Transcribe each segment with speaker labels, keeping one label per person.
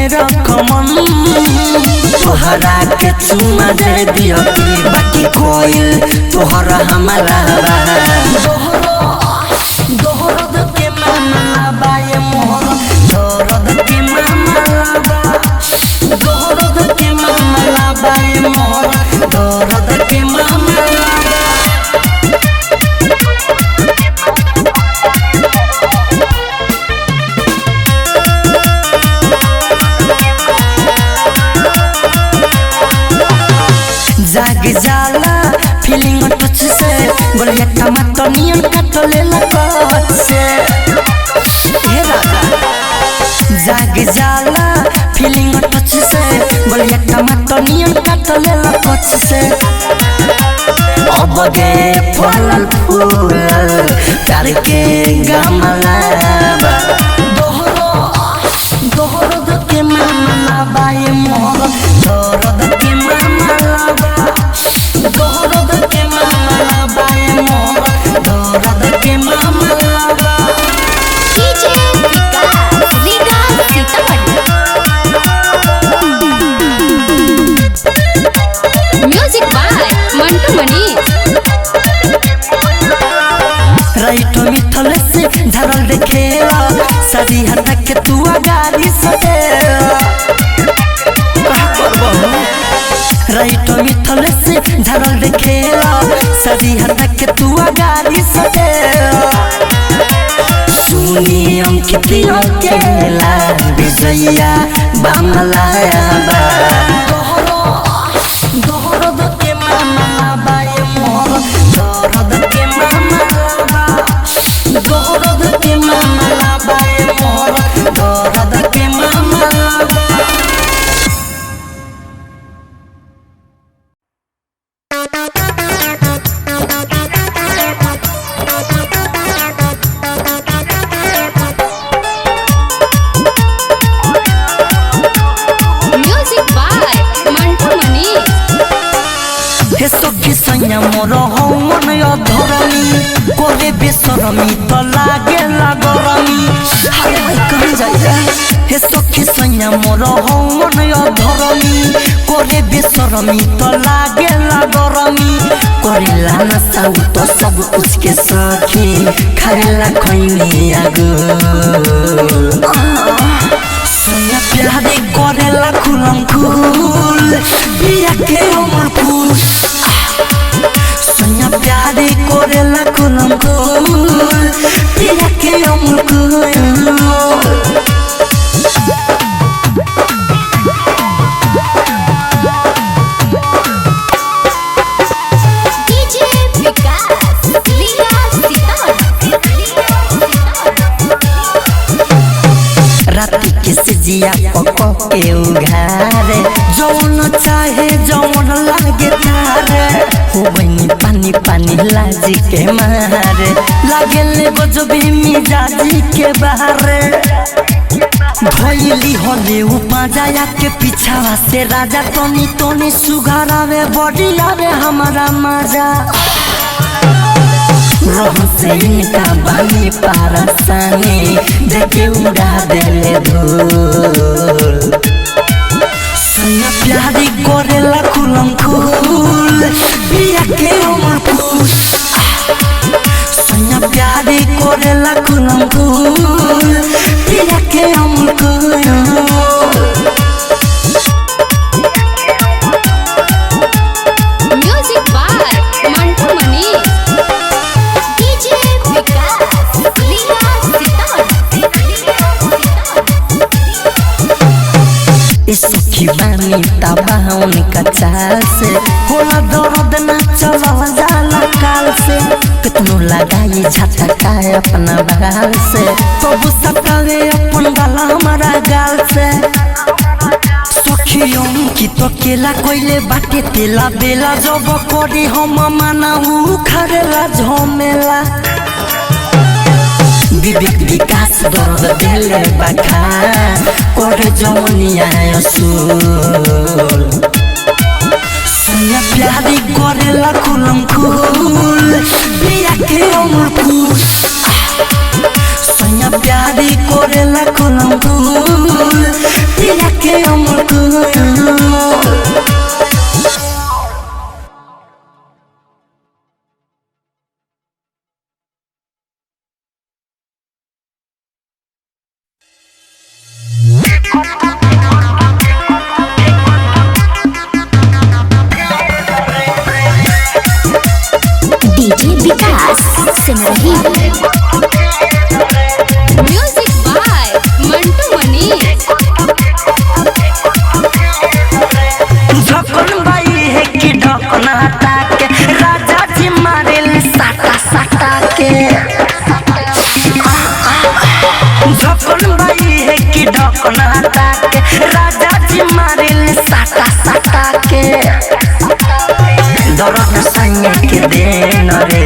Speaker 1: रकमन तोहरा के चुमा दे दिया बाकी कोई तोहरा हमारा दोहरद के मामला बा ये मोर दोहरद के मामला बा दोहरद के मामला बा ये मोर दोहरद के मामला जाग जाला फीलिंग टच से बोलिया टमाटर नियन कटले लगत से हे राजा जाग जाला फीलिंग टच से बोलिया टमाटर नियन कटले लगत से अब गे फल फूल प्यार के गमला दोहरद के मामला बा ये मोर दोहरद के मामला बा दोहरद के मामला बा ये मोर दोहरद के मामला बा
Speaker 2: डीजे विकास लीगा सीतामढ़ी म्यूजिक बाय मंटू मनी
Speaker 1: राइट मिथल से धरल देखेला सारी हटा के तू गाड़ी सटे राइट मिथल से धरल देखेला सारी हटा के तू गाड़ी सटे सुनी अंकित अकेला विजया बामलाया बा दोहरद के मामला बा ये मोर दोहरद के मामला बा दोहरद के मामला बा ये मोर दोहरद के मामला बा
Speaker 2: म्यूजिक बाय मंटू मनी
Speaker 1: हे सखी सैया मोर हो मन अधरमी कोरे बेसरमी तो लागे लागरमी हाय कहीं जाइया हे सखी सैया मोर हो मन अधरमी कोरे बेसरमी तो लागे लागरमी करेला ना साउ तो सब कुछ के सखी खारेला खैनी आगो सैया प्यारे करेला खुलम खुल पिया के उमर फूल सैया प्यारे करेला खुलम खुल पिया के उमर फूल
Speaker 2: डीजे विकास लीगा सीतामढ़ी
Speaker 1: राती के सजिया पको के उघारे जौन चाहे जौन लागे तारे हो बनी पानी पानी लाजी के मारे लागे ले गजबी मिजाजी के बारे धोइली होले उपाजाया के पीछावा से राजा तोनी तोनी सुघारावे बॉडी आवे हमारा मजा रहन से इनका बानी पारसानी देखे उड़ा देले धूल सैया प्यारी करेला खुलम खुल पिया के उमर फूल सैया प्यारी करेला खुलम खुल पिया के उमर फूल
Speaker 2: music by Mantu Mani DJ Vikas लीगा सीतामढ़ी
Speaker 1: सखी बानी तबाउन का चाल से होला दर्द ना चलल जाला काल से कितनो लगाई झटका अपना बाल से तब सटावे अपन गला हमारा गाल से सखियों की तो केला कोइले बाटे तेला बेला जब करी हम माना उ खरेला झमेला विवेक विकास दर्द देले बाखा करे जवनिया असूल सैया प्यारी करेला खुलम खुल पिया के उमर फूल सैया प्यारी करेला खुलम खुल पिया के अमर
Speaker 2: DJ Vikas Simrahi music by Mantu Manish
Speaker 1: झकन बाई है कि ढकना हटा के राजा जी मारे साटा साटा के झकन बाई है कि ढकना हटा के राजा जी मारे साटा साटा के दर्द सैया के देन रे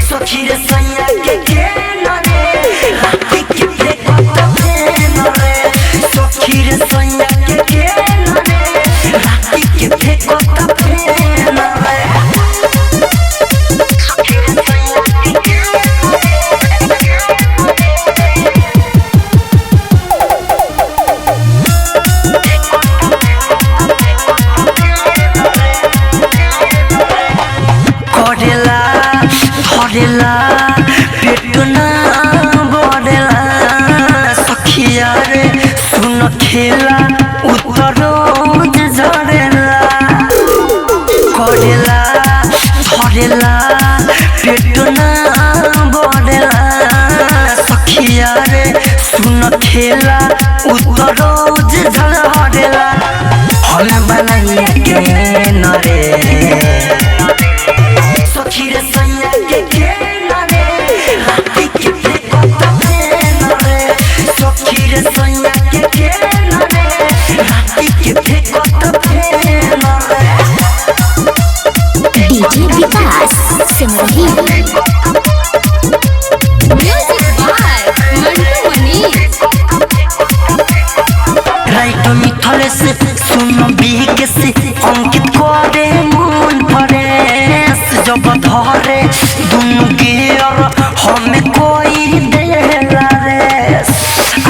Speaker 1: सखी रे सैया के घेन रे राती के फेंकत फेन रे सखी रे सैया के घेन रे राती के फेंकत फेन रे धरेला पेटना बढ़ेला सखिया रे सुन खेला उतरोज झरेला करेला धरेला पेटना बढ़ेला सखिया रे सुन खेला उतरोज झरेला हमें बनाइए के नरे सखी रे सैया के घेन रे राती के फेंकत फेन रे सखी रे सैया के घेन रे राती के फेंकत फेन रे
Speaker 2: DJ Vikas Simrahi music by Mantu Manish
Speaker 1: right मिथले से सुन बीके से अंकित करे मन पड़े जब धरे दुनु गियर हमें कोई देला रे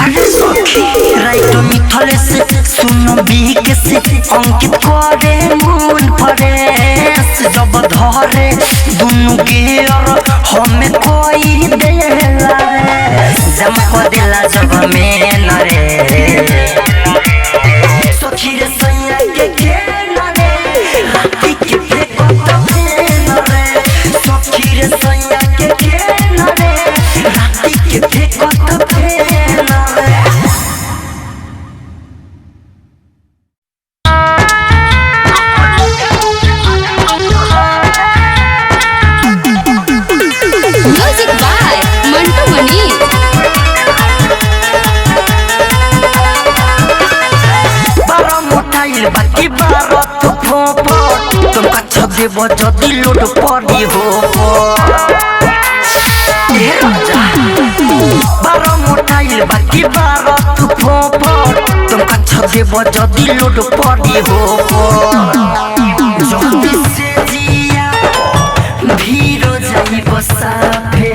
Speaker 1: अरे सखी राइट मिथले से सुन बीके से अंकित करे मन पड़े जब धरे दुनु गियर हमें कोई देला रे जम को दिला जब में न रे सखी रे सैया के घेन रे राती के फेंकत फेन रे सखी रे सैया के घेन रे राती के फेंकत फेन रे
Speaker 2: म्यूजिक बाय मंटू मनीष
Speaker 1: बारा मोटाइल बाकी बारा तो फोपो तुम कच्छ देव जदि लोड पड़ी हो ए राजा बारा मोटाइल बाकी बारा तो फोपो तुम कच्छ देव जदि लोड पड़ी हो जल्दी से जिया भीरो जाई बसाफे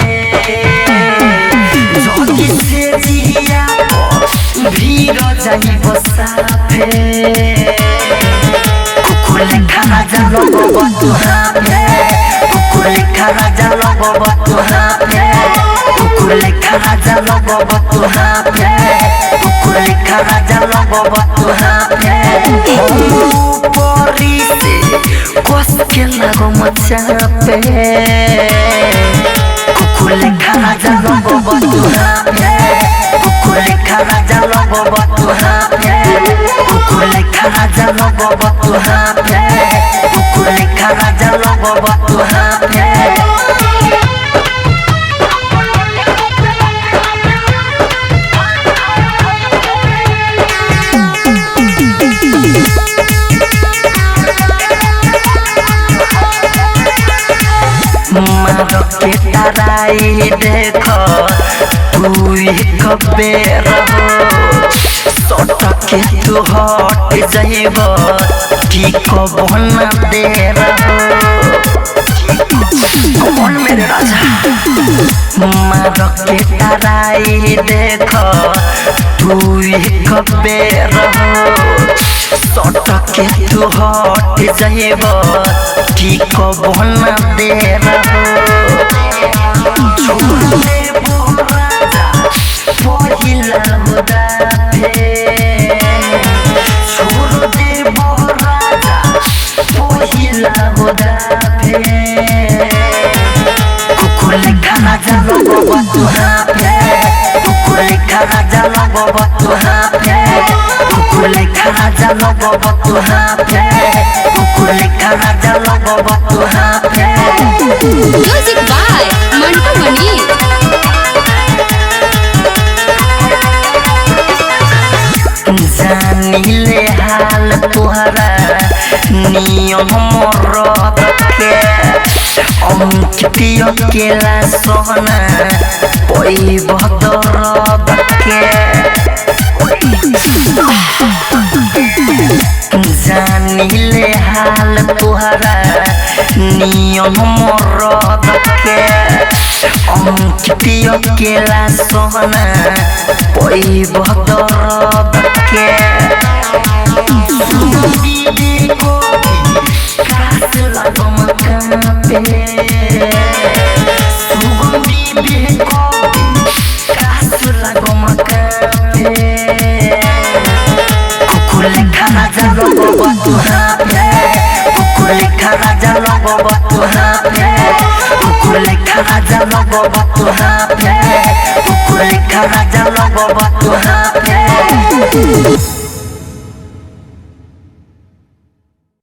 Speaker 1: जल्दी से जिया भीरो जाई बसाफे कुकुले खाना जालो बतुहाफे कुकुले खाना जालो बतुहाफे कुकुले खाना जालो बतुहाफे कुकुले खाना जालो बतुहाफे परी से कस के लगो मचापे कुकुले खाना जालो बतुहाफे कुकुले खाना जालो बतुहाफे कुकुले खाना जालो बतुहाफे कुकुले खाना जालो बतुहाफे मारो के तराई देखो तू एक बेर सट के तू हट जाइब की को बना दे कौन मेरे राजा मार के ताराई देख तू एक बेर हो सटके तू हट जाइब ठीक बना दे छोड़ देबो राजा पहिला हुदा फे छोड़ देबो राजा पहिला हुदा फे कुकुर लेखा राजा लगबा तू हाफे कुकुर लेखा राजा लगबा तू हाफे कुकुर लेखा राजा लगबा तू हाफे कुकुर लेखा राजा लगबा तू हाफे
Speaker 2: म्यूजिक बाय मंटू मनी
Speaker 1: जानिले हाल तुहरा नियम मरद के अंकितियो केला सोहना पई बदरद के जानिले हाल तुहरा नियम मरद के अंकितियो केला सोहना पई बदरद के दीदी को कास लगम कापे दीदी को कास लगम कापे कुकुर लेखा राजा लगबा तू हाफे कुकुर लेखा राजा लगबा तू हाफे कुकुर लेखा राजा लगबा तू हाफे कुकुर लेखा राजा लगबा तू